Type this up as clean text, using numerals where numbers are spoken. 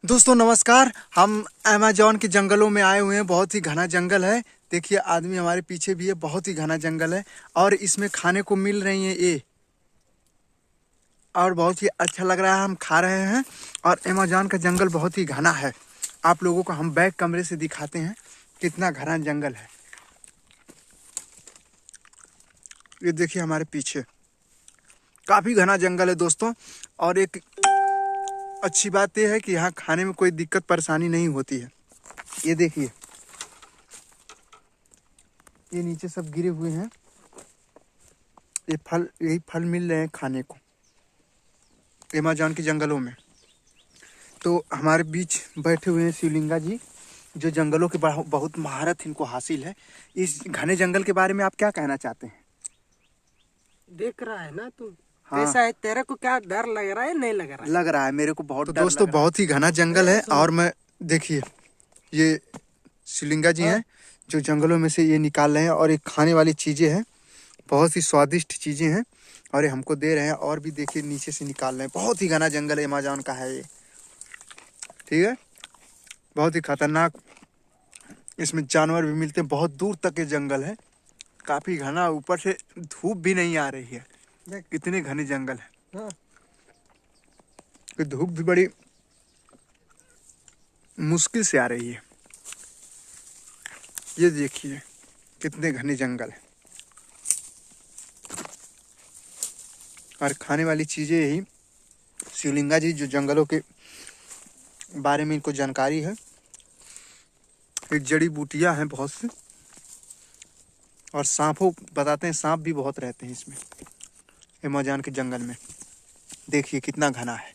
दोस्तों नमस्कार। हम अमेज़न के जंगलों में आए हुए हैं। बहुत ही घना जंगल है। देखिए आदमी हमारे पीछे भी है। बहुत ही घना जंगल है और इसमें खाने को मिल रही है ये, और बहुत ही अच्छा लग रहा है। हम खा रहे हैं और अमेज़न का जंगल बहुत ही घना है। आप लोगों को हम बैक कमरे से दिखाते हैं कितना घना जंगल है। ये देखिए हमारे पीछे काफी घना जंगल है दोस्तों। और एक अच्छी बात यह है कि यहाँ खाने में कोई दिक्कत परेशानी नहीं होती है। ये देखिए ये नीचे सब गिरे हुए हैं। ये फल, यही फल मिल रहे हैं खाने को अमेज़न के जंगलों में। तो हमारे बीच बैठे हुए हैं शिवलिंगा जी, जो जंगलों के बहुत महारत इनको हासिल है। इस घने जंगल के बारे में आप क्या कहना चाहते हैं? देख रहा है ना तू। हाँ। कैसा है, तेरे को क्या डर लग रहा है? नहीं लग रहा है? लग रहा है मेरे को बहुत डर दोस्तों, बहुत ही घना जंगल है। और मैं देखिए ये शिवलिंगा जी हैं जो जंगलों में से ये निकाल रहे हैं, और ये खाने वाली चीजें हैं, बहुत ही स्वादिष्ट चीजें हैं, और ये हमको दे रहे हैं। और भी देखिए नीचे से निकाल रहे हैं। बहुत ही घना जंगल है, अमेज़न का है ये। ठीक है, बहुत ही खतरनाक। इसमें जानवर भी मिलते हैं। बहुत दूर तक ये जंगल है, काफी घना। ऊपर से धूप भी नहीं आ रही है। कितने घने जंगल है। हाँ। धूप भी बड़ी मुश्किल से आ रही है। ये देखिए कितने घने जंगल है, और खाने वाली चीजें यही। शिवलिंगा जी जो जंगलों के बारे में इनको जानकारी है। एक जड़ी बूटियां हैं बहुत सी, और सांपों बताते हैं, सांप भी बहुत रहते हैं इसमें अमेज़न के जंगल में। देखिए कितना घना है।